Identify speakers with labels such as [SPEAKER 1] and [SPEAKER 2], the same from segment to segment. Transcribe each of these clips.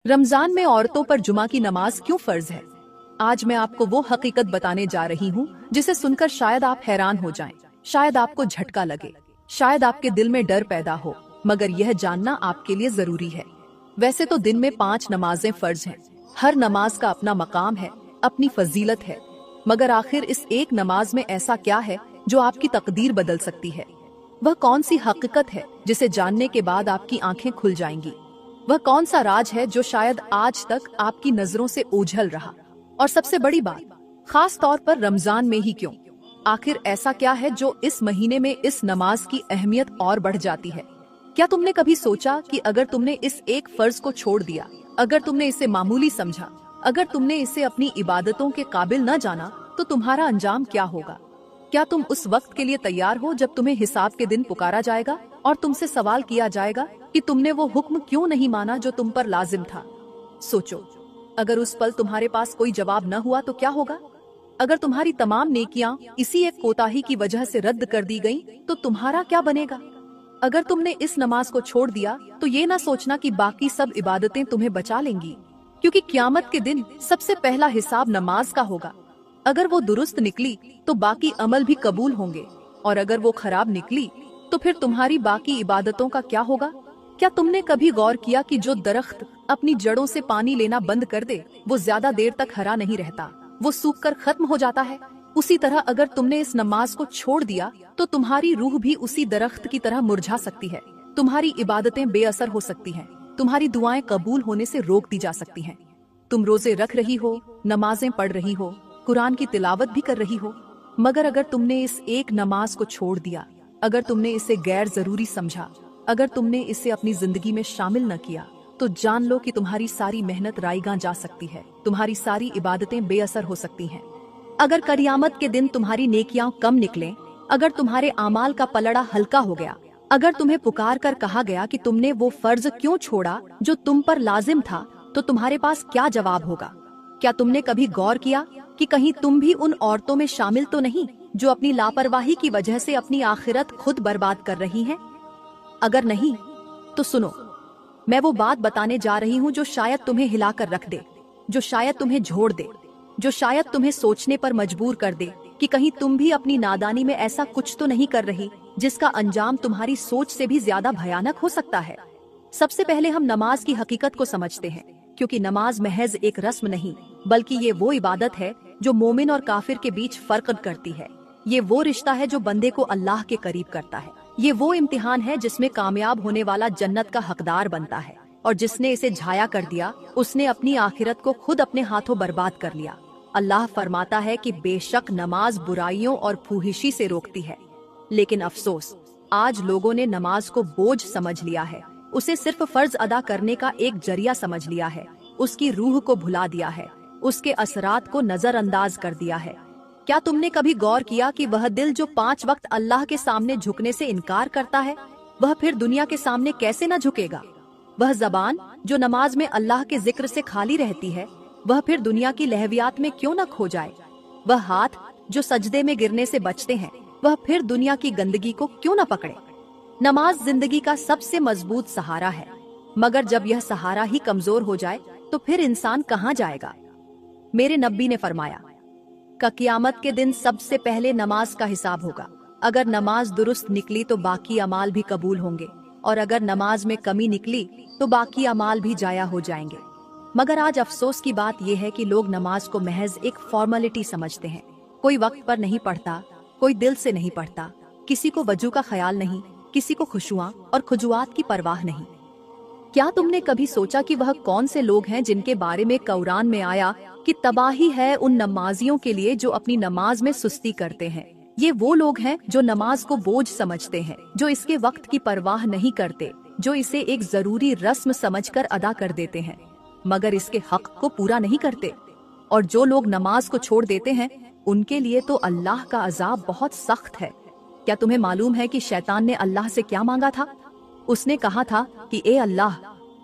[SPEAKER 1] रमजान में औरतों पर जुमा की नमाज क्यों फर्ज है? आज मैं आपको वो हकीकत बताने जा रही हूँ जिसे सुनकर शायद आप हैरान हो जाएं, शायद आपको झटका लगे, शायद आपके दिल में डर पैदा हो, मगर यह जानना आपके लिए जरूरी है। वैसे तो दिन में 5 नमाजें फर्ज हैं, हर नमाज का अपना मकाम है, अपनी फजीलत है, मगर आखिर इस एक नमाज में ऐसा क्या है जो आपकी तकदीर बदल सकती है? वह कौन सी हकीकत है जिसे जानने के बाद आपकी आंखें खुल जाएंगी? वह कौन सा राज है जो शायद आज तक आपकी नजरों से ओझल रहा? और सबसे बड़ी बात, खास तौर पर रमजान में ही क्यों? आखिर ऐसा क्या है जो इस महीने में इस नमाज की अहमियत और बढ़ जाती है? क्या तुमने कभी सोचा कि अगर तुमने इस एक फर्ज को छोड़ दिया, अगर तुमने इसे मामूली समझा, अगर तुमने इसे अपनी इबादतों के काबिल न जाना, तो तुम्हारा अंजाम क्या होगा? क्या तुम उस वक्त के लिए तैयार हो जब तुम्हें हिसाब के दिन पुकारा जाएगा और तुमसे सवाल किया जाएगा कि तुमने वो हुक्म क्यों नहीं माना जो तुम पर लाजिम था? सोचो, अगर उस पल तुम्हारे पास कोई जवाब न हुआ तो क्या होगा? अगर तुम्हारी तमाम नेकियां इसी एक कोताही की वजह से रद्द कर दी गईं, तो तुम्हारा क्या बनेगा? अगर तुमने इस नमाज को छोड़ दिया तो ये ना सोचना कि बाकी सब इबादतें तुम्हें बचा लेंगी, क्योंकि क़यामत के दिन सबसे पहला हिसाब नमाज का होगा। अगर वो दुरुस्त निकली तो बाकी अमल भी कबूल होंगे, और अगर वो खराब निकली तो फिर तुम्हारी बाकी इबादतों का क्या होगा? क्या तुमने कभी गौर किया कि जो दरख्त अपनी जड़ों से पानी लेना बंद कर दे, वो ज्यादा देर तक हरा नहीं रहता, वो सूख कर खत्म हो जाता है? उसी तरह अगर तुमने इस नमाज को छोड़ दिया तो तुम्हारी रूह भी उसी दरख्त की तरह मुरझा सकती है, तुम्हारी इबादतें बेअसर हो सकती हैं, तुम्हारी दुआएं कबूल होने से रोक दी जा सकती हैं। तुम रोजे रख रही हो, नमाजें पढ़ रही हो, कुरान की तिलावत भी कर रही हो, मगर अगर तुमने इस एक नमाज को छोड़ दिया, अगर तुमने इसे गैर जरूरी समझा, अगर तुमने इसे अपनी जिंदगी में शामिल न किया, तो जान लो कि तुम्हारी सारी मेहनत राईगां जा सकती है, तुम्हारी सारी इबादतें बेअसर हो सकती हैं। अगर क़यामत के दिन तुम्हारी नेकियां कम निकलें, अगर तुम्हारे आमाल का पलड़ा हल्का हो गया, अगर तुम्हें पुकार कर कहा गया कि तुमने वो फर्ज क्यों छोड़ा जो तुम पर लाजिम था, तो तुम्हारे पास क्या जवाब होगा? क्या तुमने कभी गौर किया कि कहीं तुम भी उन औरतों में शामिल तो नहीं जो अपनी लापरवाही की वजह से अपनी आखिरत खुद बर्बाद कर रही हैं? अगर नहीं तो सुनो, मैं वो बात बताने जा रही हूँ जो शायद तुम्हें हिलाकर रख दे, जो शायद तुम्हें झोड़ दे, जो शायद तुम्हें सोचने पर मजबूर कर दे कि कहीं तुम भी अपनी नादानी में ऐसा कुछ तो नहीं कर रही जिसका अंजाम तुम्हारी सोच से भी ज्यादा भयानक हो सकता है। सबसे पहले हम नमाज की हकीकत को समझते हैं, क्योंकि नमाज महज एक रस्म नहीं, बल्कि ये वो इबादत है जो मोमिन और काफिर के बीच फर्क करती है। ये वो रिश्ता है जो बंदे को अल्लाह के करीब करता है। ये वो इम्तिहान है जिसमें कामयाब होने वाला जन्नत का हकदार बनता है, और जिसने इसे झाया कर दिया उसने अपनी आखिरत को खुद अपने हाथों बर्बाद कर लिया। अल्लाह फरमाता है कि बेशक नमाज बुराइयों और फूहिशी से रोकती है, लेकिन अफसोस, आज लोगों ने नमाज को बोझ समझ लिया है, उसे सिर्फ फर्ज अदा करने का एक जरिया समझ लिया है, उसकी रूह को भुला दिया है, उसके असरात को नजरअंदाज कर दिया है। क्या तुमने कभी गौर किया कि वह दिल जो 5 वक्त अल्लाह के सामने झुकने से इनकार करता है, वह फिर दुनिया के सामने कैसे न झुकेगा? वह जबान जो नमाज में अल्लाह के जिक्र से खाली रहती है, वह फिर दुनिया की लहवियात में क्यों न खो जाए? वह हाथ जो सजदे में गिरने से बचते हैं, वह फिर दुनिया की गंदगी को क्यों न पकड़े? नमाज जिंदगी का सबसे मजबूत सहारा है, मगर जब यह सहारा ही कमजोर हो जाए तो फिर इंसान कहाँ जाएगा? मेरे नबी ने फरमाया, क़यामत के दिन सबसे पहले नमाज का हिसाब होगा। अगर नमाज दुरुस्त निकली तो बाकी अमाल भी कबूल होंगे, और अगर नमाज में कमी निकली तो बाकी अमाल भी जाया हो जाएंगे। मगर आज अफसोस की बात यह है कि लोग नमाज को महज एक फॉर्मेलिटी समझते हैं। कोई वक्त पर नहीं पढ़ता, कोई दिल से नहीं पढ़ता, किसी को वजू का ख्याल नहीं, किसी को खुशुआ और खुजुआत की परवाह नहीं। क्या तुमने कभी सोचा कि वह कौन से लोग हैं जिनके बारे में कुरान में आया कि तबाही है उन नमाजियों के लिए जो अपनी नमाज में सुस्ती करते हैं? ये वो लोग हैं जो नमाज को बोझ समझते हैं, जो इसके वक्त की परवाह नहीं करते, जो इसे एक जरूरी रस्म समझकर अदा कर देते हैं, मगर इसके हक को पूरा नहीं करते। और जो लोग नमाज को छोड़ देते हैं, उनके लिए तो अल्लाह का अजाब बहुत सख्त है। क्या तुम्हें मालूम है कि शैतान ने अल्लाह से क्या मांगा था? उसने कहा था कि ए अल्लाह,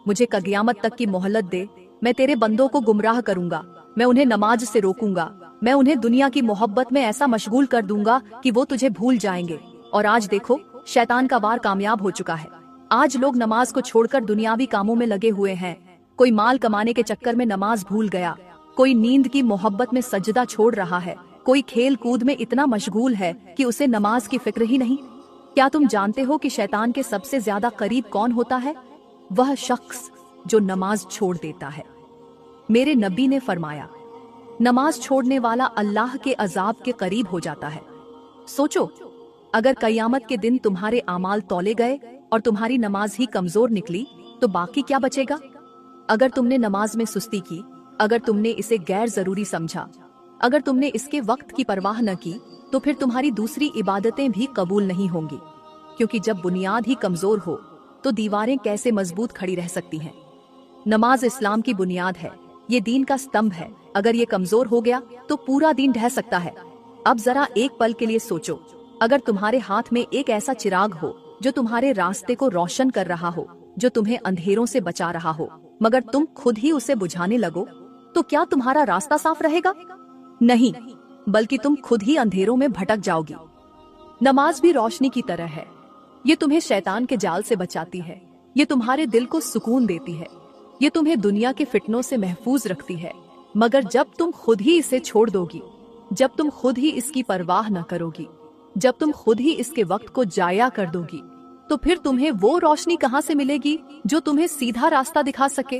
[SPEAKER 1] मुझे क़यामत तक की मोहलत दे, मैं तेरे बंदों को गुमराह करूंगा, मैं उन्हें नमाज से रोकूंगा, मैं उन्हें दुनिया की मोहब्बत में ऐसा मशगूल कर दूंगा कि वो तुझे भूल जाएंगे। और आज देखो, शैतान का वार कामयाब हो चुका है। आज लोग नमाज को छोड़कर दुनियावी कामों में लगे हुए हैं। कोई माल कमाने के चक्कर में नमाज भूल गया, कोई नींद की मोहब्बत में सजदा छोड़ रहा है, कोई खेल कूद में इतना मशगूल है कि उसे नमाज की फिक्र ही नहीं। क्या तुम जानते हो कि शैतान के सबसे ज्यादा करीब कौन होता है? वह शख्स जो नमाज छोड़ देता है। मेरे नबी ने फरमाया, नमाज छोड़ने वाला अल्लाह के अजाब के करीब हो जाता है। सोचो, अगर कयामत के दिन तुम्हारे आमाल तौले गए और तुम्हारी नमाज ही कमजोर निकली तो बाकी क्या बचेगा? अगर तुमने नमाज में सुस्ती की, अगर तुमने इसे गैर जरूरी समझा, अगर तुमने इसके वक्त की परवाह न की, तो फिर तुम्हारी दूसरी इबादतें भी कबूल नहीं होंगी, क्योंकि जब बुनियाद ही कमजोर हो तो दीवारें कैसे मजबूत खड़ी रह सकती हैं। नमाज इस्लाम की बुनियाद है, ये दीन का स्तंभ है। अगर ये कमजोर हो गया तो पूरा दीन ढह सकता है। अब जरा एक पल के लिए सोचो, अगर तुम्हारे हाथ में एक ऐसा चिराग हो जो तुम्हारे रास्ते को रोशन कर रहा हो, जो तुम्हें अंधेरों से बचा रहा हो, मगर तुम खुद ही उसे बुझाने लगो, तो क्या तुम्हारा रास्ता साफ रहेगा? नहीं, बल्कि तुम खुद ही अंधेरों में भटक जाओगी। नमाज भी रोशनी की तरह है, ये तुम्हें शैतान के जाल से बचाती है, ये तुम्हारे दिल को सुकून देती है, ये तुम्हें दुनिया के फितनों से महफूज रखती है। मगर जब तुम खुद ही इसे छोड़ दोगी, जब तुम खुद ही इसकी परवाह न करोगी, जब तुम खुद ही इसके वक्त को जाया कर दोगी, तो फिर तुम्हें वो रोशनी कहाँ से मिलेगी जो तुम्हें सीधा रास्ता दिखा सके?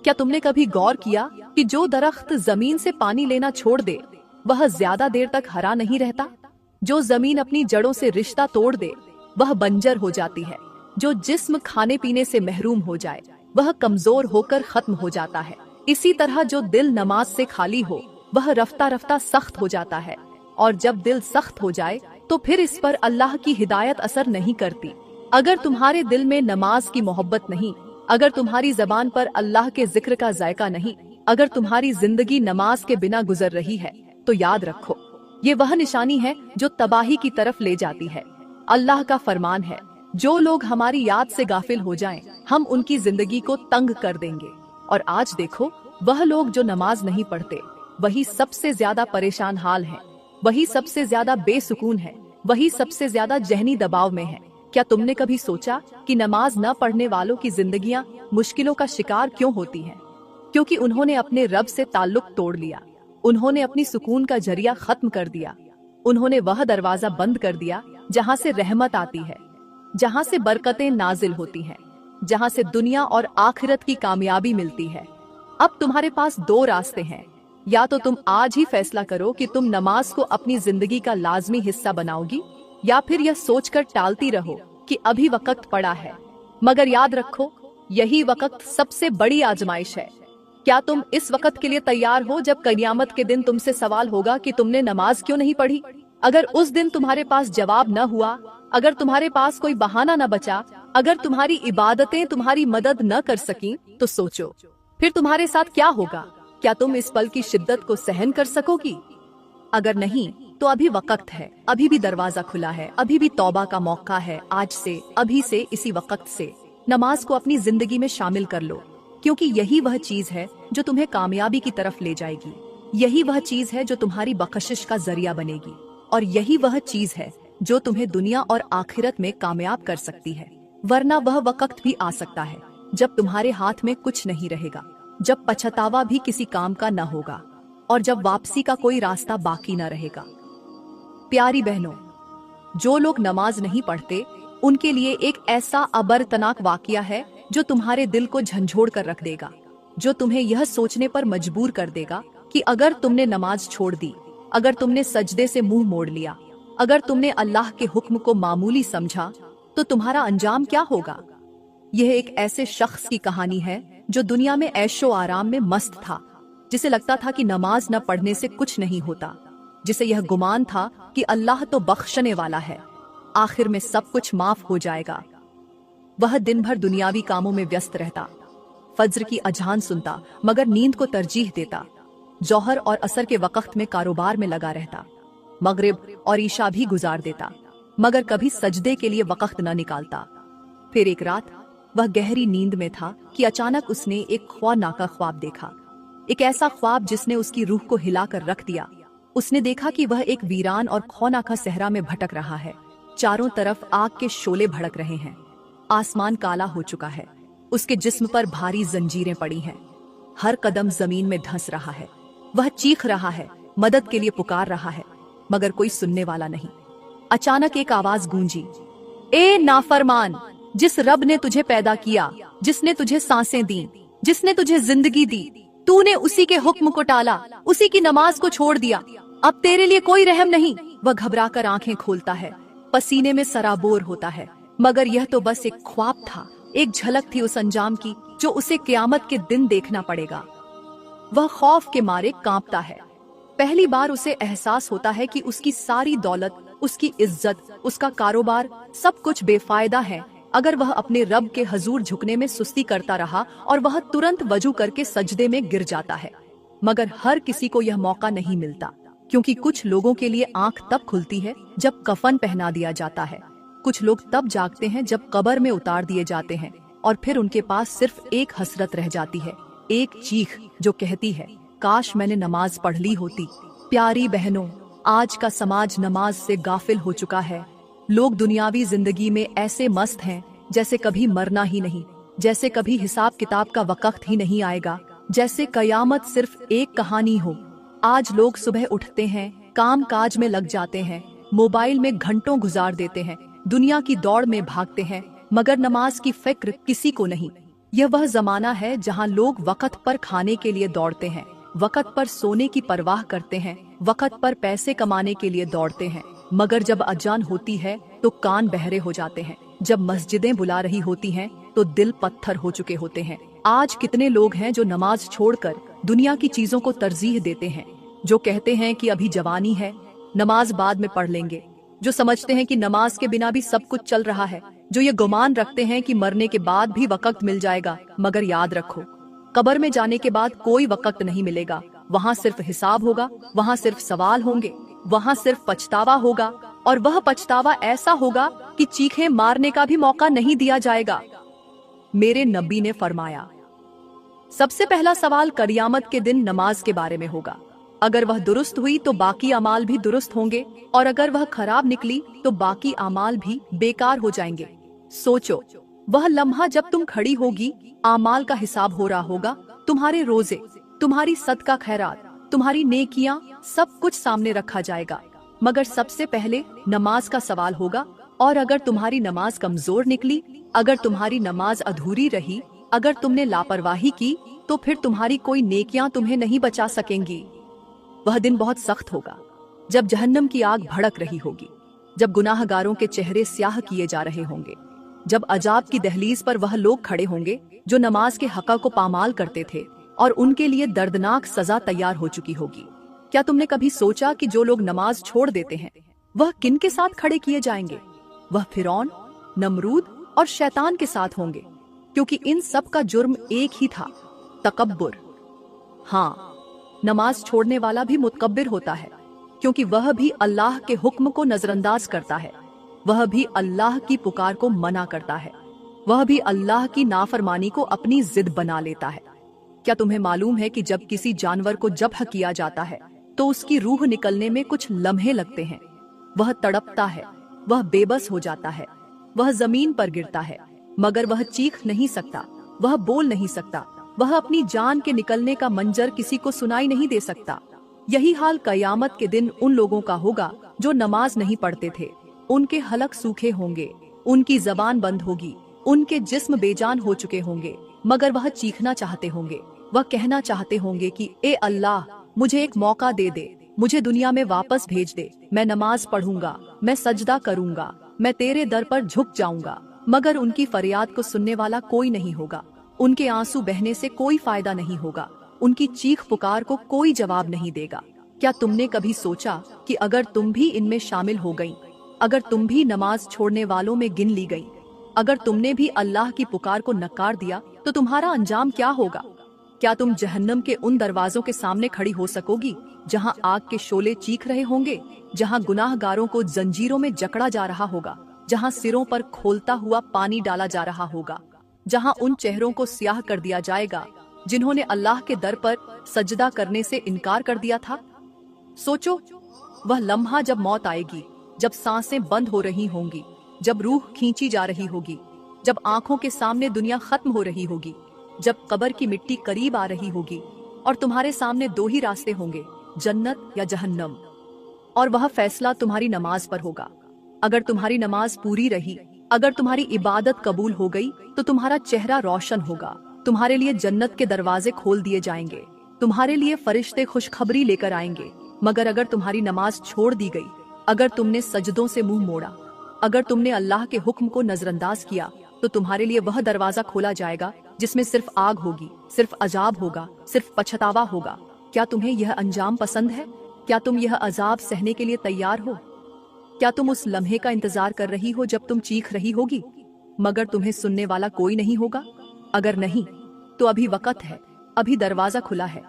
[SPEAKER 1] क्या तुमने कभी गौर किया कि जो दरख्त जमीन से पानी लेना छोड़ दे वह ज्यादा देर तक हरा नहीं रहता? जो जमीन अपनी जड़ों से रिश्ता तोड़ दे वह बंजर हो जाती है। जो जिस्म खाने पीने से महरूम हो जाए वह कमजोर होकर खत्म हो जाता है। इसी तरह जो दिल नमाज से खाली हो वह रफ्ता रफ्ता सख्त हो जाता है, और जब दिल सख्त हो जाए तो फिर इस पर अल्लाह की हिदायत असर नहीं करती। अगर तुम्हारे दिल में नमाज की मोहब्बत नहीं, अगर तुम्हारी जबान पर अल्लाह के जिक्र का जायका नहीं, अगर तुम्हारी जिंदगी नमाज के बिना गुजर रही है, तो याद रखो, ये वह निशानी है जो तबाही की तरफ ले जाती है। अल्लाह का फरमान है, जो लोग हमारी याद से गाफिल हो जाएं, हम उनकी जिंदगी को तंग कर देंगे। और आज देखो, वह लोग जो नमाज नहीं पढ़ते वही सबसे ज्यादा परेशान हाल हैं, वही सबसे ज्यादा बेसुकून है, वही सबसे ज्यादा जहनी दबाव में है। क्या तुमने कभी सोचा कि नमाज न पढ़ने वालों की जिंदगियां मुश्किलों का शिकार क्यों होती हैं? क्योंकि उन्होंने अपने रब से ताल्लुक तोड़ लिया, उन्होंने अपनी सुकून का जरिया खत्म कर दिया, उन्होंने वह दरवाजा बंद कर दिया जहां से रहमत आती है, जहां से बरकतें नाजिल होती हैं, जहां से दुनिया और आखिरत की कामयाबी मिलती है। अब तुम्हारे पास दो रास्ते हैं, या तो तुम आज ही फैसला करो कि तुम नमाज को अपनी जिंदगी का लाजमी हिस्सा बनाओगी, या फिर यह सोचकर टालती रहो कि अभी वक्त पड़ा है। मगर याद रखो, यही वक्त सबसे बड़ी आजमाइश है। क्या तुम इस वक्त के लिए तैयार हो जब क़यामत के दिन तुमसे सवाल होगा कि तुमने नमाज क्यों नहीं पढ़ी? अगर उस दिन तुम्हारे पास जवाब न हुआ, अगर तुम्हारे पास कोई बहाना न बचा, अगर तुम्हारी इबादतें तुम्हारी मदद न कर सकीं, तो सोचो फिर तुम्हारे साथ क्या होगा? क्या तुम इस पल की शिद्दत को सहन कर सकोगी? अगर नहीं, तो अभी वक्त है, अभी भी दरवाजा खुला है, अभी भी तौबा का मौका है। आज से, अभी से, इसी वक्त से नमाज को अपनी जिंदगी में शामिल कर लो, क्योंकि यही वह चीज है जो तुम्हें कामयाबी की तरफ ले जाएगी, यही वह चीज है जो तुम्हारी बख्शिश का जरिया बनेगी, और यही वह चीज है जो तुम्हें दुनिया और आखिरत में कामयाब कर सकती है। वरना वह वक्त भी आ सकता है जब तुम्हारे हाथ में कुछ नहीं रहेगा, जब पछतावा भी किसी काम का न होगा, और जब वापसी का कोई रास्ता बाकी न रहेगा। प्यारी बहनों, जो लोग नमाज नहीं पढ़ते उनके लिए एक ऐसा अबरतनाक वाकया है जो तुम्हारे दिल को झंझोड़ कर रख देगा, जो तुम्हें यह सोचने पर मजबूर कर देगा कि अगर तुमने नमाज छोड़ दी, अगर तुमने सजदे से मुंह मोड़ लिया, अगर तुमने अल्लाह के हुक्म को मामूली समझा, तो तुम्हारा अंजाम क्या होगा। यह एक ऐसे शख्स की कहानी है जो दुनिया में ऐशो आराम में मस्त था, जिसे लगता था कि नमाज न पढ़ने से कुछ नहीं होता, जिसे यह गुमान था कि अल्लाह तो बख्शने वाला है, आखिर में सब कुछ माफ हो जाएगा। वह दिन भर दुनियावी कामों में व्यस्त रहता, फज्र की अजान सुनता मगर नींद को तरजीह देता, जौहर और असर के वक्त में कारोबार में लगा रहता, मगरिब और ईशा भी गुजार देता, मगर कभी सजदे के लिए वक्त न निकालता। फिर एक रात वह गहरी नींद में था कि अचानक उसने एक खौफनाक ख्वाब देखा, एक ऐसा ख्वाब जिसने उसकी रूह को हिलाकर रख दिया। उसने देखा कि वह एक वीरान और खौफनाक सहरा में भटक रहा है, चारों तरफ आग के शोले भड़क रहे हैं, आसमान काला हो चुका है, उसके जिस्म पर भारी जंजीरें पड़ी हैं। हर कदम जमीन में धंस रहा है। वह चीख रहा है, मदद के लिए पुकार रहा है, मगर कोई सुनने वाला नहीं। अचानक एक आवाज गूंजी, ए नाफरमान, जिस रब ने तुझे पैदा किया, जिसने तुझे सांसें दी, जिसने तुझे जिंदगी दी, तूने उसी के हुक्म को टाला, उसी की नमाज को छोड़ दिया। अब तेरे लिए कोई रहम नहीं। वह घबराकर आंखें खोलता है, पसीने में सराबोर होता है, मगर यह तो बस एक ख्वाब था, एक झलक थी उस अंजाम की जो उसे क़यामत के दिन देखना पड़ेगा। वह खौफ के मारे कांपता है। पहली बार उसे एहसास होता है कि उसकी सारी दौलत, उसकी इज्जत, उसका कारोबार, सब कुछ बेफायदा है अगर वह अपने रब के हजूर झुकने में सुस्ती करता रहा, और वह तुरंत वजू करके सजदे में गिर जाता है। मगर हर किसी को यह मौका नहीं मिलता, क्योंकि कुछ लोगों के लिए आंख तब खुलती है जब कफन पहना दिया जाता है। कुछ लोग तब जागते हैं जब कब्र में उतार दिए जाते हैं, और फिर उनके पास सिर्फ एक हसरत रह जाती है, एक चीख जो कहती है, काश मैंने नमाज पढ़ ली होती। प्यारी बहनों, आज का समाज नमाज से गाफिल हो चुका है। लोग दुनियावी जिंदगी में ऐसे मस्त हैं जैसे कभी मरना ही नहीं, जैसे कभी हिसाब किताब का वक्त ही नहीं आएगा, जैसे कयामत सिर्फ एक कहानी हो। आज लोग सुबह उठते हैं, काम काज में लग जाते हैं, मोबाइल में घंटों गुजार देते हैं, दुनिया की दौड़ में भागते हैं, मगर नमाज की फिक्र किसी को नहीं। यह वह जमाना है जहां लोग वक्त पर खाने के लिए दौड़ते हैं, वक्त पर सोने की परवाह करते हैं, वक्त पर पैसे कमाने के लिए दौड़ते हैं, मगर जब अजान होती है तो कान बहरे हो जाते हैं, जब मस्जिदें बुला रही होती हैं तो दिल पत्थर हो चुके होते हैं। आज कितने लोग हैं जो नमाज छोड़कर दुनिया की चीजों को तरजीह देते हैं, जो कहते हैं कि अभी जवानी है, नमाज बाद में पढ़ लेंगे, जो समझते हैं कि नमाज के बिना भी सब कुछ चल रहा है, जो ये गुमान रखते हैं कि मरने के बाद भी वक्त मिल जाएगा। मगर याद रखो, कब्र में जाने के बाद कोई वक्त नहीं मिलेगा। वहाँ सिर्फ हिसाब होगा, वहाँ सिर्फ सवाल होंगे, वहाँ सिर्फ पछतावा होगा, और वह पछतावा ऐसा होगा कि चीखें मारने का भी मौका नहीं दिया जाएगा। मेरे नबी ने फरमाया, सबसे पहला सवाल कयामत के दिन नमाज के बारे में होगा। अगर वह दुरुस्त हुई तो बाकी अमाल भी दुरुस्त होंगे, और अगर वह खराब निकली तो बाकी अमाल भी बेकार हो जाएंगे। सोचो, वह लम्हा जब तुम खड़ी होगी, आमाल का हिसाब हो रहा होगा, तुम्हारे रोजे, तुम्हारी सदका खैरात, तुम्हारी नेकियां, सब कुछ सामने रखा जाएगा। मगर सबसे पहले नमाज का सवाल होगा, और अगर तुम्हारी नमाज कमजोर निकली, अगर तुम्हारी नमाज अधूरी रही, अगर तुमने लापरवाही की, तो फिर तुम्हारी कोई नेकियां तुम्हें नहीं बचा सकेंगी। वह दिन बहुत सख्त होगा, जब जहन्नम की आग भड़क रही होगी, जब गुनाहगारों के चेहरे स्याह किए जा रहे होंगे, जब अजाब की दहलीज पर वह लोग खड़े होंगे जो नमाज के हक़ को पामाल करते थे, और उनके लिए दर्दनाक सजा तैयार हो चुकी होगी। क्या तुमने कभी सोचा कि जो लोग नमाज छोड़ देते हैं वह किन के साथ खड़े किए जाएंगे? वह फिरौन, नमरूद और शैतान के साथ होंगे, क्योंकि इन सब का जुर्म एक ही था, तकब्बुर। हाँ, नमाज छोड़ने वाला भी मुतकब्बिर होता है, क्योंकि वह भी अल्लाह के हुक्म को नजरअंदाज करता है, वह भी अल्लाह की पुकार को मना करता है, वह भी अल्लाह की नाफरमानी को अपनी जिद बना लेता है। क्या तुम्हें मालूम है कि जब किसी जानवर को ज़ब्ह किया जाता है तो उसकी रूह निकलने में कुछ लम्हे लगते हैं। वह तड़पता है, वह बेबस हो जाता है, वह जमीन पर गिरता है, मगर वह चीख नहीं सकता, वह बोल नहीं सकता, वह अपनी जान के निकलने का मंजर किसी को सुनाई नहीं दे सकता। यही हाल कयामत के दिन उन लोगों का होगा जो नमाज नहीं पढ़ते थे। उनके हलक सूखे होंगे, उनकी जबान बंद होगी, उनके जिस्म बेजान हो चुके होंगे, मगर वह चीखना चाहते होंगे, वह कहना चाहते होंगे कि ए अल्लाह, मुझे एक मौका दे दे, मुझे दुनिया में वापस भेज दे, मैं नमाज पढ़ूंगा, मैं सजदा करूंगा, मैं तेरे दर पर झुक जाऊंगा। मगर उनकी फरियाद को सुनने वाला कोई नहीं होगा, उनके आंसू बहने से कोई फायदा नहीं होगा, उनकी चीख पुकार को कोई जवाब नहीं देगा। क्या तुमने कभी सोचा कि अगर तुम भी इनमें शामिल हो गई, अगर तुम भी नमाज छोड़ने वालों में गिन ली गई, अगर तुमने भी अल्लाह की पुकार को नकार दिया, तो तुम्हारा अंजाम क्या होगा? क्या तुम जहन्नम के उन दरवाजों के सामने खड़ी हो सकोगी जहां आग के शोले चीख रहे होंगे, जहां गुनाहगारों को जंजीरों में जकड़ा जा रहा होगा, जहां सिरों पर खोलता हुआ पानी डाला जा रहा होगा, जहां उन चेहरों को स्याह कर दिया जाएगा जिन्होंने अल्लाह के दर पर सजदा करने से इनकार कर दिया था? सोचो, वह लम्हा जब मौत आएगी, जब सांसें बंद हो रही होंगी, जब रूह खींची जा रही होगी, जब आंखों के सामने दुनिया खत्म हो रही होगी, जब कब्र की मिट्टी करीब आ रही होगी और तुम्हारे सामने दो ही रास्ते होंगे, जन्नत या जहन्नम। और वह फैसला तुम्हारी नमाज पर होगा। अगर तुम्हारी नमाज पूरी रही, अगर तुम्हारी इबादत कबूल हो गई, तो तुम्हारा चेहरा रोशन होगा, तुम्हारे लिए जन्नत के दरवाजे खोल दिए जाएंगे, तुम्हारे लिए फरिश्ते खुशखबरी लेकर आएंगे। मगर अगर तुम्हारी नमाज छोड़ दी गई, अगर तुमने सजदों से मुंह मोड़ा, अगर तुमने अल्लाह के हुक्म को नजरअंदाज किया, तो तुम्हारे लिए वह दरवाजा खोला जाएगा जिसमें सिर्फ आग होगी, सिर्फ अजाब होगा, सिर्फ पछतावा होगा। क्या तुम्हें यह अंजाम पसंद है? क्या तुम यह अजाब सहने के लिए तैयार हो? क्या तुम उस लम्हे का इंतजार कर रही हो जब तुम चीख रही होगी, मगर तुम्हें सुनने वाला कोई नहीं होगा? अगर नहीं, तो अभी वक्त है, अभी दरवाजा खुला है,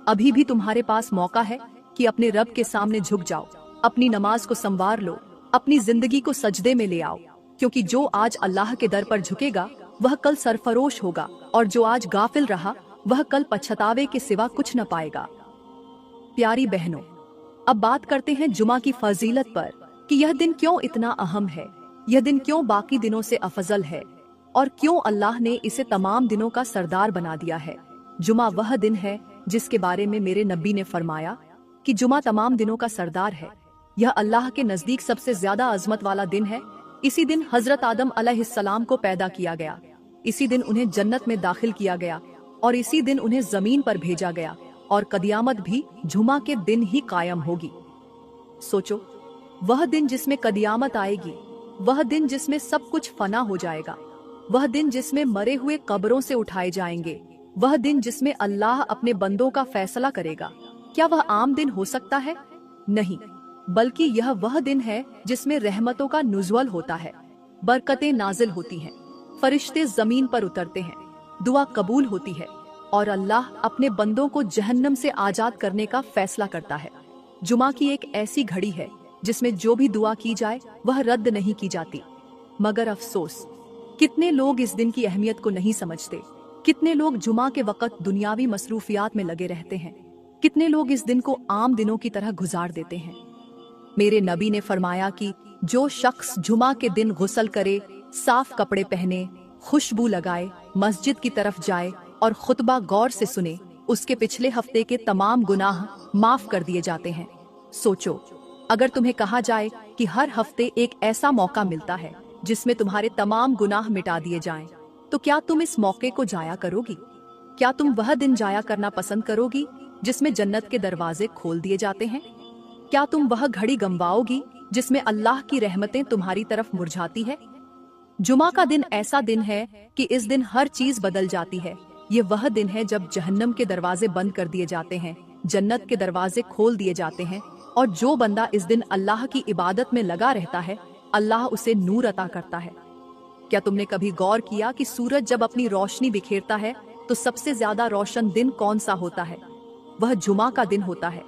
[SPEAKER 1] अभी भी तुम्हारे पास मौका है कि अपने रब के सामने झुक जाओ, अपनी नमाज को संवार लो, अपनी जिंदगी को सजदे में ले आओ। क्योंकि जो आज अल्लाह के दर पर झुकेगा वह कल सरफरोश होगा, और जो आज गाफिल रहा वह कल पछतावे के सिवा कुछ न पाएगा। प्यारी बहनों, अब बात करते हैं जुमा की फजीलत पर कि यह दिन क्यों इतना अहम है, यह दिन क्यों बाकी दिनों से अफजल है, और क्यों अल्लाह ने इसे तमाम दिनों का सरदार बना दिया है। जुमा वह दिन है जिसके बारे में मेरे नबी ने फरमाया कि जुमा तमाम दिनों का सरदार है। यह अल्लाह के नजदीक सबसे ज्यादा अजमत वाला दिन है। इसी दिन हजरत आदम अलैहिस्सलाम को पैदा किया गया, इसी दिन उन्हें जन्नत में दाखिल किया गया, और इसी दिन उन्हें जमीन पर भेजा गया, और कदियामत भी जुमा के दिन ही कायम होगी। सोचो, वह दिन जिसमें कदियामत आएगी, वह दिन जिसमें सब कुछ फना हो जाएगा, वह दिन जिसमें मरे हुए कब्रों से उठाए जाएंगे, वह दिन जिसमें अल्लाह अपने बंदों का फैसला करेगा। क्या वह आम दिन हो सकता है? नहीं, बल्कि यह वह दिन है जिसमें रहमतों का नुज़ुल होता है, बरकतें नाजिल होती हैं, फरिश्ते जमीन पर उतरते हैं, दुआ कबूल होती है, और अल्लाह अपने बंदों को जहन्नम से आजाद करने का फैसला करता है। जुमा की एक ऐसी घड़ी है जिसमें जो भी दुआ की जाए वह रद्द नहीं की जाती। मगर अफसोस, कितने लोग इस दिन की अहमियत को नहीं समझते। कितने लोग जुमा के वक़्त दुनियावी मसरूफियात में लगे रहते हैं। कितने लोग इस दिन को आम दिनों की तरह गुजार देते हैं। मेरे नबी ने फरमाया कि जो शख्स जुमा के दिन गुस्ल करे, साफ कपड़े पहने, खुशबू लगाए, मस्जिद की तरफ जाए और खुतबा गौर से सुने, उसके पिछले हफ्ते के तमाम गुनाह माफ कर दिए जाते हैं। सोचो, अगर तुम्हें कहा जाए कि हर हफ्ते एक ऐसा मौका मिलता है जिसमें तुम्हारे तमाम गुनाह मिटा दिए जाएं, तो क्या तुम इस मौके को जाया करोगी? क्या तुम वह दिन जाया करना पसंद करोगी जिसमें जन्नत के दरवाजे खोल दिए जाते हैं? क्या तुम वह घड़ी गंवाओगी जिसमें अल्लाह की रहमतें तुम्हारी तरफ मुरझाती है? जुमा का दिन ऐसा दिन है कि इस दिन हर चीज बदल जाती है। ये वह दिन है जब जहन्नम के दरवाजे बंद कर दिए जाते हैं, जन्नत के दरवाजे खोल दिए जाते हैं, और जो बंदा इस दिन अल्लाह की इबादत में लगा रहता है, अल्लाह उसे नूर अता करता है। क्या तुमने कभी गौर किया कि सूरज जब अपनी रोशनी बिखेरता है तो सबसे ज्यादा रोशन दिन कौन सा होता है? वह जुमा का दिन होता है,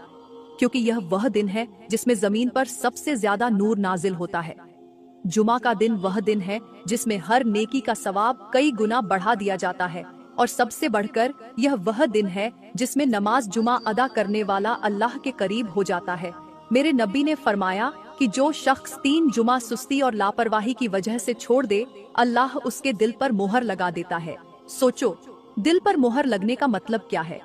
[SPEAKER 1] क्योंकि यह वह दिन है जिसमें जमीन पर सबसे ज्यादा नूर नाजिल होता है। जुमा का दिन वह दिन है जिसमें हर नेकी का सवाब कई गुना बढ़ा दिया जाता है, और सबसे बढ़कर यह वह दिन है जिसमें नमाज जुमा अदा करने वाला अल्लाह के करीब हो जाता है। मेरे नबी ने फरमाया कि जो शख्स 3 जुमा सुस्ती और लापरवाही की वजह से छोड़ दे, अल्लाह उसके दिल पर मोहर लगा देता है। सोचो, दिल पर मोहर लगने का मतलब क्या है?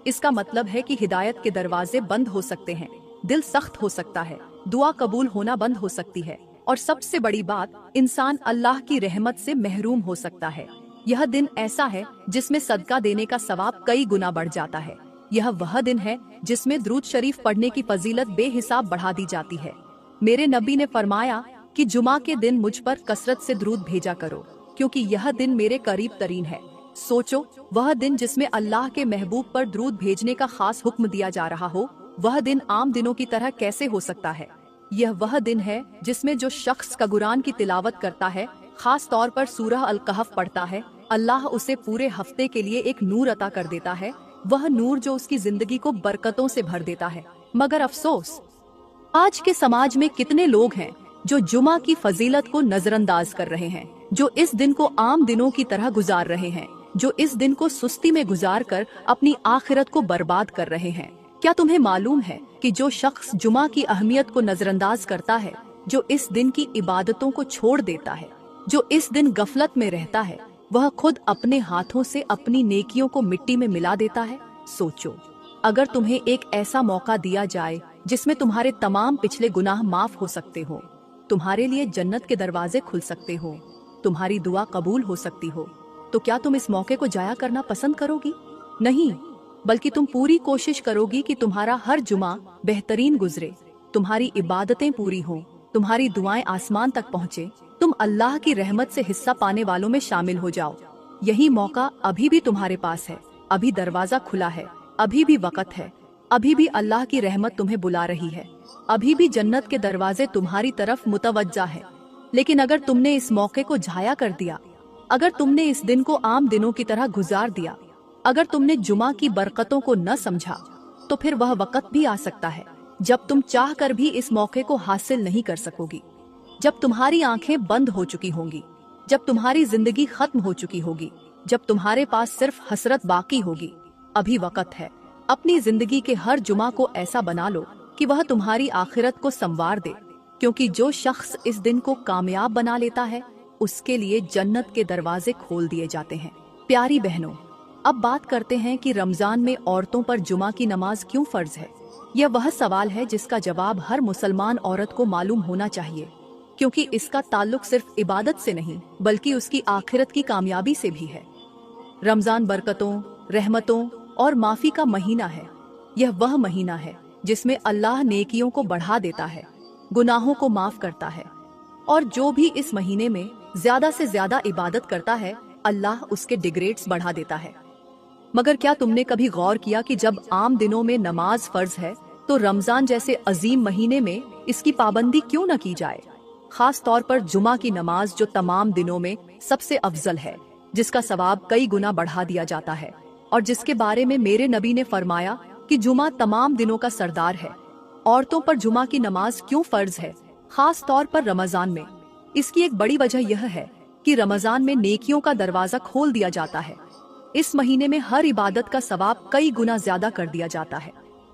[SPEAKER 1] इसका मतलब है कि हिदायत के दरवाजे बंद हो सकते हैं, दिल सख्त हो सकता है, दुआ कबूल होना बंद हो सकती है, और सबसे बड़ी बात, इंसान अल्लाह की रहमत से महरूम हो सकता है। यह दिन ऐसा है जिसमें सदका देने का सवाब कई गुना बढ़ जाता है। यह वह दिन है जिसमें दुरूद शरीफ पढ़ने की फजीलत बेहिसाब बढ़ा दी जाती है। मेरे नबी ने फरमाया कि जुमा के दिन मुझ पर कसरत से दुरूद भेजा करो, क्योंकि यह दिन मेरे करीब तरीन है। सोचो, वह दिन जिसमें अल्लाह के महबूब पर दुरूद भेजने का खास हुक्म दिया जा रहा हो, वह दिन आम दिनों की तरह कैसे हो सकता है? यह वह दिन है जिसमें जो शख्स का कुरान की तिलावत करता है, खास तौर पर सूरह अल कहफ पढ़ता है, अल्लाह उसे पूरे हफ्ते के लिए एक नूर अता कर देता है, वह नूर जो उसकी जिंदगी को बरकतों से भर देता है। मगर अफसोस, आज के समाज में कितने लोग हैं जो जुमा की फजीलत को नजरअंदाज कर रहे हैं, जो इस दिन को आम दिनों की तरह गुजार रहे हैं, जो इस दिन को सुस्ती में गुजार कर अपनी आखिरत को बर्बाद कर रहे हैं। क्या तुम्हें मालूम है कि जो शख्स जुमा की अहमियत को नजरअंदाज करता है, जो इस दिन की इबादतों को छोड़ देता है, जो इस दिन गफलत में रहता है वह खुद अपने हाथों से अपनी नेकियों को मिट्टी में मिला देता है। सोचो, अगर तुम्हें एक ऐसा मौका दिया जाए जिसमें तुम्हारे तमाम पिछले गुनाह माफ हो सकते हो, तुम्हारे लिए जन्नत के दरवाजे खुल सकते हो, तुम्हारी दुआ कबूल हो सकती हो, तो क्या तुम इस मौके को जाया करना पसंद करोगी? नहीं, बल्कि तुम पूरी कोशिश करोगी कि तुम्हारा हर जुमा बेहतरीन गुजरे, तुम्हारी इबादतें पूरी हों, तुम्हारी दुआएं आसमान तक पहुँचे, तुम अल्लाह की रहमत से हिस्सा पाने वालों में शामिल हो जाओ। यही मौका अभी भी तुम्हारे पास है, अभी दरवाजा खुला है, अभी भी वक्त है, अभी भी अल्लाह की रहमत तुम्हें बुला रही है, अभी भी जन्नत के दरवाजे तुम्हारी तरफ मुतवज्जा है। लेकिन अगर तुमने इस मौके को जाया कर दिया, अगर तुमने इस दिन को आम दिनों की तरह गुजार दिया, अगर तुमने जुमा की बरकतों को न समझा, तो फिर वह वक्त भी आ सकता है जब तुम चाह कर भी इस मौके को हासिल नहीं कर सकोगी, जब तुम्हारी आंखें बंद हो चुकी होंगी, जब तुम्हारी जिंदगी खत्म हो चुकी होगी, जब तुम्हारे पास सिर्फ हसरत बाकी होगी। अभी वक्त है, अपनी जिंदगी के हर जुमा को ऐसा बना लो कि वह तुम्हारी आखिरत को संवार दे, क्योंकि जो शख्स इस दिन को कामयाब बना लेता है उसके लिए जन्नत के दरवाजे खोल दिए जाते हैं। प्यारी बहनों, अब बात करते हैं कि रमजान में औरतों पर जुमा की नमाज क्यों फर्ज है। यह वह सवाल है जिसका जवाब हर मुसलमान औरत को मालूम होना चाहिए, क्योंकि इसका ताल्लुक सिर्फ इबादत से नहीं बल्कि उसकी आखिरत की कामयाबी से भी है। रमजान बरकतों, रहमतों और माफी का महीना है। यह वह महीना है जिसमें अल्लाह नेकियों को बढ़ा देता है, गुनाहों को माफ करता है, और जो भी इस महीने में ज्यादा से ज्यादा इबादत करता है अल्लाह उसके डिग्रेड्स बढ़ा देता है। मगर क्या तुमने कभी गौर किया कि जब आम दिनों में नमाज फर्ज है तो रमजान जैसे अजीम महीने में इसकी पाबंदी क्यों न की जाए? खास तौर पर जुमा की नमाज, जो तमाम दिनों में सबसे अफजल है, जिसका सवाब कई गुना बढ़ा दिया जाता है, और जिसके बारे में मेरे नबी ने फरमाया कि जुमा तमाम दिनों का सरदार है। औरतों पर जुमा की नमाज क्यों फर्ज है, खास तौर पर रमजान में? इसकी एक बड़ी वजह यह है कि रमजान में नेकियों का दरवाजा खोल दिया जाता है। इस महीने में हर इबादत का सवाब कई गुना ज्यादा कर दिया जाता है,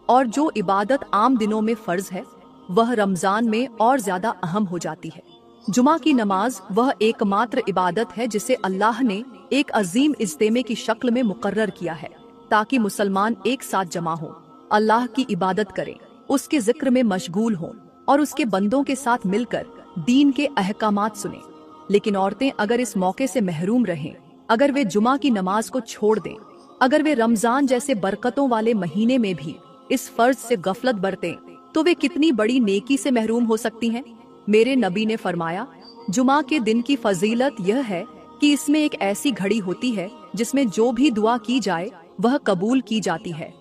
[SPEAKER 1] और जो इबादत आम दिनों में फर्ज है वह रमजान में और ज्यादा अहम हो जाती है। जुमा की नमाज वह एकमात्र इबादत है जिसे अल्लाह ने एक अजीम इज्तिमा की शक्ल में मुकर्रर किया है, ताकि मुसलमान एक साथ जमा हो, अल्लाह की इबादत करें, उसके जिक्र में मशगूल हों और उसके बंदों के साथ मिलकर दीन के अहकामात सुने। लेकिन औरतें अगर इस मौके से महरूम रहें, अगर वे जुमा की नमाज को छोड़ दें, अगर वे रमजान जैसे बरकतों वाले महीने में भी इस फर्ज से गफलत बरतें, तो वे कितनी बड़ी नेकी से महरूम हो सकती हैं। मेरे नबी ने फरमाया, जुमा के दिन की फजीलत यह है कि इसमें एक ऐसी घड़ी होती है जिसमें जो भी दुआ की जाए वह कबूल की जाती है।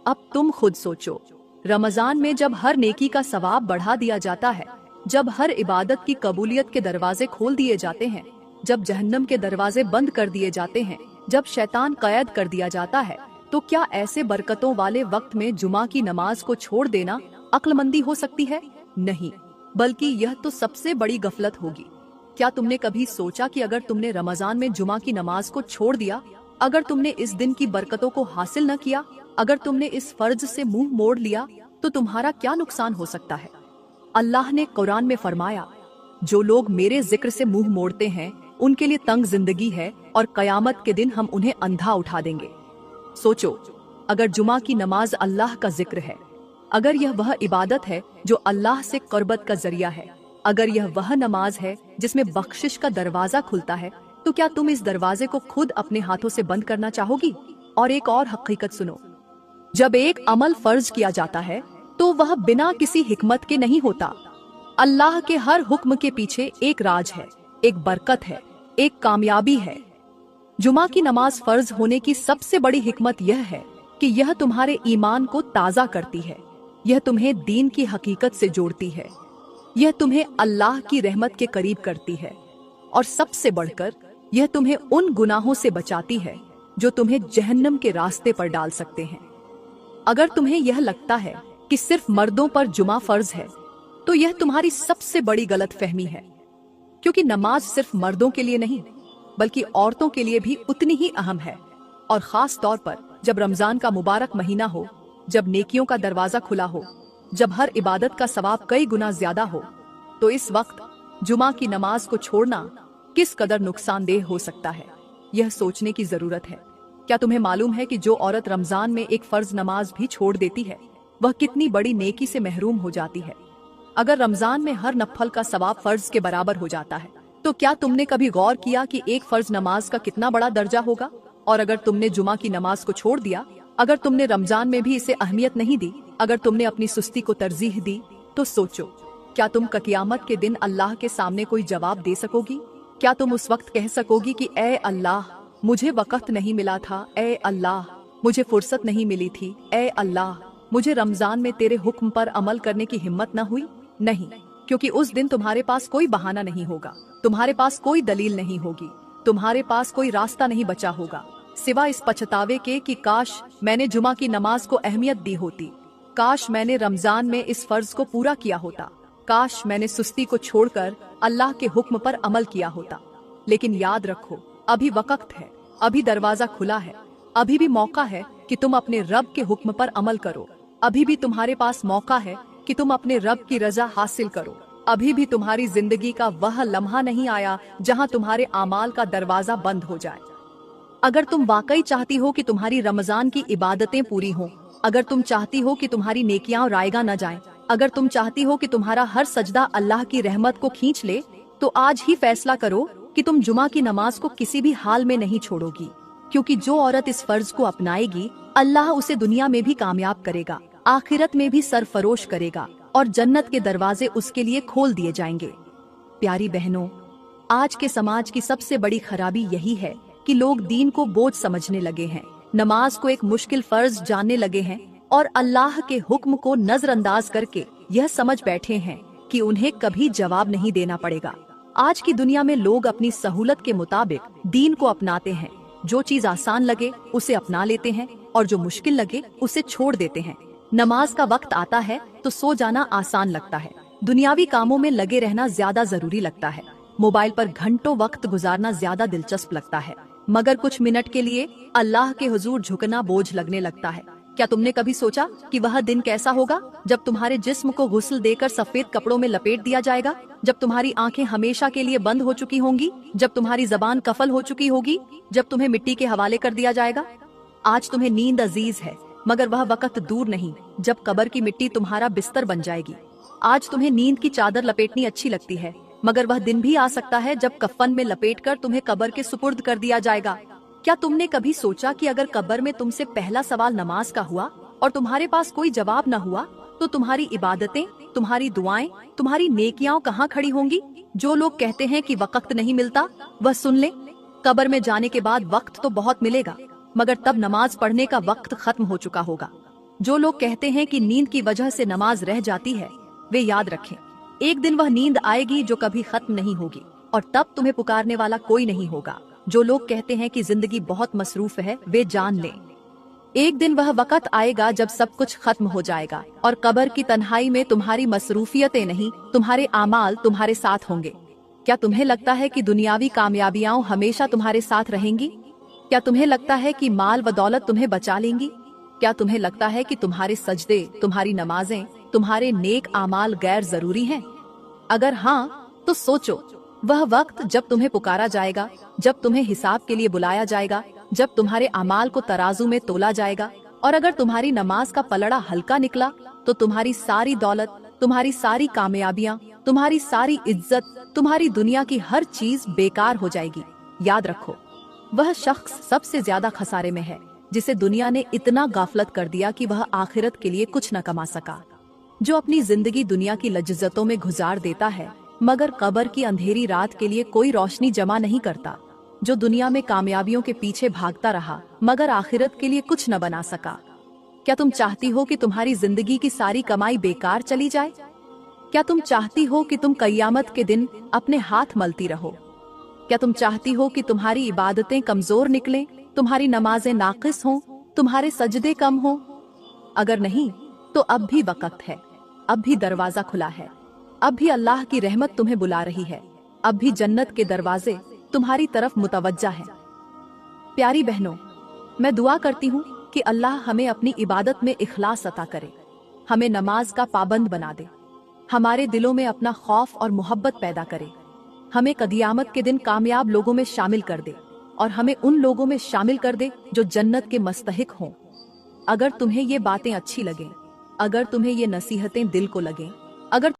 [SPEAKER 1] अब तुम खुद सोचो, रमजान में जब हर नेकी का सवाब बढ़ा दिया जाता है, जब हर इबादत की कबूलियत के दरवाजे खोल दिए जाते हैं, जब जहन्नम के दरवाजे बंद कर दिए जाते हैं, जब शैतान कैद कर दिया जाता है, तो क्या ऐसे बरकतों वाले वक्त में जुमा की नमाज को छोड़ देना अक्लमंदी हो सकती है? नहीं, बल्कि यह तो सबसे बड़ी गफलत होगी। क्या तुमने कभी सोचा कि अगर तुमने रमजान में जुमा की नमाज को छोड़ दिया, अगर तुमने इस दिन की बरकतों को हासिल न किया, अगर तुमने इस फर्ज से मुंह मोड़ लिया, तो तुम्हारा क्या नुकसान हो सकता है? अल्लाह ने कुरान में फरमाया, जो लोग मेरे जिक्र से मुंह मोड़ते हैं उनके लिए तंग जिंदगी है और कयामत के दिन हम उन्हें अंधा उठा देंगे। सोचो, अगर जुमा की नमाज अल्लाह का जिक्र है, अगर यह वह इबादत है जो अल्लाह से कुर्बत का जरिया है, अगर यह वह नमाज है जिसमें बख्शिश का दरवाजा खुलता है, तो क्या तुम इस दरवाजे को खुद अपने हाथों से बंद करना चाहोगी? और एक और हकीकत सुनो, जब एक अमल फर्ज किया जाता है तो वह बिना किसी हिकमत के नहीं होता। अल्लाह के हर हुक्म के पीछे एक राज है, एक बरकत है, एक कामयाबी है। जुमा की नमाज फर्ज होने की सबसे बड़ी हिकमत यह है कि यह तुम्हारे ईमान को ताज़ा करती है, यह तुम्हें दीन की हकीकत से जोड़ती है, यह तुम्हें अल्लाह की रहमत के करीब करती है, और सबसे बढ़कर यह तुम्हें उन गुनाहों से बचाती है जो तुम्हें जहन्नम के रास्ते पर डाल सकते हैं। अगर तुम्हें यह लगता है कि सिर्फ मर्दों पर जुमा फर्ज है, तो यह तुम्हारी सबसे बड़ी गलत फहमी है, क्योंकि नमाज सिर्फ मर्दों के लिए नहीं बल्कि औरतों के लिए भी उतनी ही अहम है। और खास तौर पर जब रमजान का मुबारक महीना हो, जब नेकियों का दरवाजा खुला हो, जब हर इबादत का सवाब कई गुना ज्यादा हो, तो इस वक्त जुमा की नमाज को छोड़ना किस कदर नुकसानदेह हो सकता है, यह सोचने की जरूरत है। क्या तुम्हें मालूम है कि जो औरत रमजान में एक फर्ज नमाज भी छोड़ देती है, वह कितनी बड़ी नेकी से महरूम हो जाती है। अगर रमजान में हर नफल का सवाब फर्ज के बराबर हो जाता है, तो क्या तुमने कभी गौर किया कि एक फर्ज नमाज का कितना बड़ा दर्जा होगा। और अगर तुमने जुमा की नमाज को छोड़ दिया, अगर तुमने रमजान में भी इसे अहमियत नहीं दी, अगर तुमने अपनी सुस्ती को तरजीह दी, तो सोचो, क्या तुम क़यामत के दिन अल्लाह के सामने कोई जवाब दे सकोगी। क्या तुम उस वक्त कह सकोगी कि ए अल्लाह, मुझे वक़्त नहीं मिला था, ए अल्लाह, मुझे फुर्सत नहीं मिली थी, ए अल्लाह, मुझे रमजान में तेरे हुक्म पर अमल करने की हिम्मत न हुई। नहीं, क्योंकि उस दिन तुम्हारे पास कोई बहाना नहीं होगा, तुम्हारे पास कोई दलील नहीं होगी, तुम्हारे पास कोई रास्ता नहीं बचा होगा सिवा इस पछतावे के कि काश मैंने जुमा की नमाज को अहमियत दी होती, काश मैंने रमजान में इस फर्ज को पूरा किया होता, काश मैंने सुस्ती को छोड़कर अल्लाह के हुक्म पर अमल किया होता। लेकिन याद रखो, अभी वक्त है, अभी दरवाजा खुला है, अभी भी मौका है कि तुम अपने रब के हुक्म पर अमल करो। अभी भी तुम्हारे पास मौका है कि तुम अपने रब की रजा हासिल करो। अभी भी तुम्हारी जिंदगी का वह लम्हा नहीं आया जहां तुम्हारे आमाल का दरवाजा बंद हो जाए। अगर तुम वाकई चाहती हो कि तुम्हारी रमजान की इबादतें पूरी हों, अगर तुम चाहती हो कि तुम्हारी नेकियां रायगा न जाएं, अगर तुम चाहती हो कि तुम्हारा हर सजदा अल्लाह की रहमत को खींच ले, तो आज ही फैसला करो कि तुम जुमा की नमाज को किसी भी हाल में नहीं छोड़ोगी। क्योंकि जो औरत इस फर्ज को अपनाएगी, अल्लाह उसे दुनिया में भी कामयाब करेगा, आखिरत में भी सरफरोश करेगा और जन्नत के दरवाजे उसके लिए खोल दिए जाएंगे। प्यारी बहनों, आज के समाज की सबसे बड़ी खराबी यही है कि लोग दीन को बोझ समझने लगे हैं, नमाज को एक मुश्किल फर्ज जानने लगे हैं और अल्लाह के हुक्म को नजरअंदाज करके यह समझ बैठे हैं कि उन्हें कभी जवाब नहीं देना पड़ेगा। आज की दुनिया में लोग अपनी सहूलत के मुताबिक दीन को अपनाते हैं। जो चीज आसान लगे उसे अपना लेते हैं और जो मुश्किल लगे उसे छोड़ देते हैं। नमाज का वक्त आता है तो सो जाना आसान लगता है, दुनियावी कामों में लगे रहना ज्यादा जरूरी लगता है, मोबाइल पर घंटों वक्त गुजारना ज्यादा दिलचस्प लगता है, मगर कुछ मिनट के लिए अल्लाह के हुजूर झुकना बोझ लगने लगता है। क्या तुमने कभी सोचा कि वह दिन कैसा होगा जब तुम्हारे जिस्म को गुस्ल देकर सफेद कपड़ों में लपेट दिया जाएगा, जब तुम्हारी आंखें हमेशा के लिए बंद हो चुकी होंगी, जब तुम्हारी जबान कफल हो चुकी होगी, जब तुम्हें मिट्टी के हवाले कर दिया जाएगा। आज तुम्हें नींद अजीज है, मगर वह वक्त दूर नहीं जब कब्र की मिट्टी तुम्हारा बिस्तर बन जाएगी। आज तुम्हें नींद की चादर लपेटनी अच्छी लगती है, मगर वह दिन भी आ सकता है जब कफन में लपेटकर तुम्हें कब्र के सुपुर्द कर दिया जाएगा। क्या तुमने कभी सोचा कि अगर कब्र में तुमसे पहला सवाल नमाज का हुआ और तुम्हारे पास कोई जवाब न हुआ, तो तुम्हारी इबादतें, तुम्हारी दुआएं, तुम्हारी नेकियां कहाँ खड़ी होंगी। जो लोग कहते हैं कि वक्त नहीं मिलता, वह सुन ले, कब्र में जाने के बाद वक्त तो बहुत मिलेगा, मगर तब नमाज पढ़ने का वक्त खत्म हो चुका होगा। जो लोग कहते हैं कि नींद की वजह से नमाज रह जाती है, वे याद रखें, एक दिन वह नींद आएगी जो कभी खत्म नहीं होगी और तब तुम्हें पुकारने वाला कोई नहीं होगा। जो लोग कहते हैं कि जिंदगी बहुत मसरूफ है, वे जान लें, एक दिन वह वक्त आएगा जब सब कुछ खत्म हो जाएगा और कब्र की तन्हाई में तुम्हारी मसरूफियतें नहीं, तुम्हारे आमाल तुम्हारे साथ होंगे। क्या तुम्हें लगता है कि दुनियावी कामयाबियां हमेशा तुम्हारे साथ रहेंगी? क्या तुम्हें लगता है कि माल व दौलत तुम्हें बचा लेंगी? क्या तुम्हें लगता है कि तुम्हारे सजदे, तुम्हारी नमाजें, तुम्हारे नेक आमाल गैर जरूरी हैं? अगर हाँ, तो सोचो, वह वक्त जब तुम्हें पुकारा जाएगा, जब तुम्हें हिसाब के लिए बुलाया जाएगा, जब तुम्हारे अमाल को तराजू में तोला जाएगा, और अगर तुम्हारी नमाज का पलड़ा हल्का निकला, तो तुम्हारी सारी दौलत, तुम्हारी सारी कामयाबियां, तुम्हारी सारी इज्जत, तुम्हारी दुनिया की हर चीज बेकार हो जाएगी। याद रखो, वह शख्स सबसे ज्यादा खसारे में है जिसे दुनिया ने इतना गाफलत कर दिया कि वह आखिरत के लिए कुछ न कमा सका। जो अपनी जिंदगी दुनिया की लज्जतों में गुजार देता है, मगर कब्र की अंधेरी रात के लिए कोई रोशनी जमा नहीं करता। जो दुनिया में कामयाबियों के पीछे भागता रहा, मगर आखिरत के लिए कुछ न बना सका। क्या तुम चाहती हो कि तुम्हारी जिंदगी की सारी कमाई बेकार चली जाए? क्या तुम चाहती हो कि तुम कयामत के दिन अपने हाथ मलती रहो? क्या तुम चाहती हो कि तुम्हारी इबादतें कमजोर निकलें, तुम्हारी नमाजें नाकिस हों, तुम्हारे सजदे कम हों? अगर नहीं, तो अब भी वक्त है, अब भी दरवाजा खुला है, अब भी अल्लाह की रहमत तुम्हें बुला रही है, अब भी जन्नत के दरवाजे तुम्हारी तरफ मुतवज्जा है। प्यारी बहनों, मैं दुआ करती हूँ कि अल्लाह हमें अपनी इबादत में इखलास अता करे, हमें नमाज का पाबंद बना दे, हमारे दिलों में अपना खौफ और मोहब्बत पैदा करे, हमें क़यामत के दिन कामयाब लोगों में शामिल कर दे और हमें उन लोगों में शामिल कर दे जो जन्नत के मुस्तहिक हों। अगर तुम्हें ये बातें अच्छी लगें, अगर तुम्हें ये नसीहतें दिल को लगें, अगर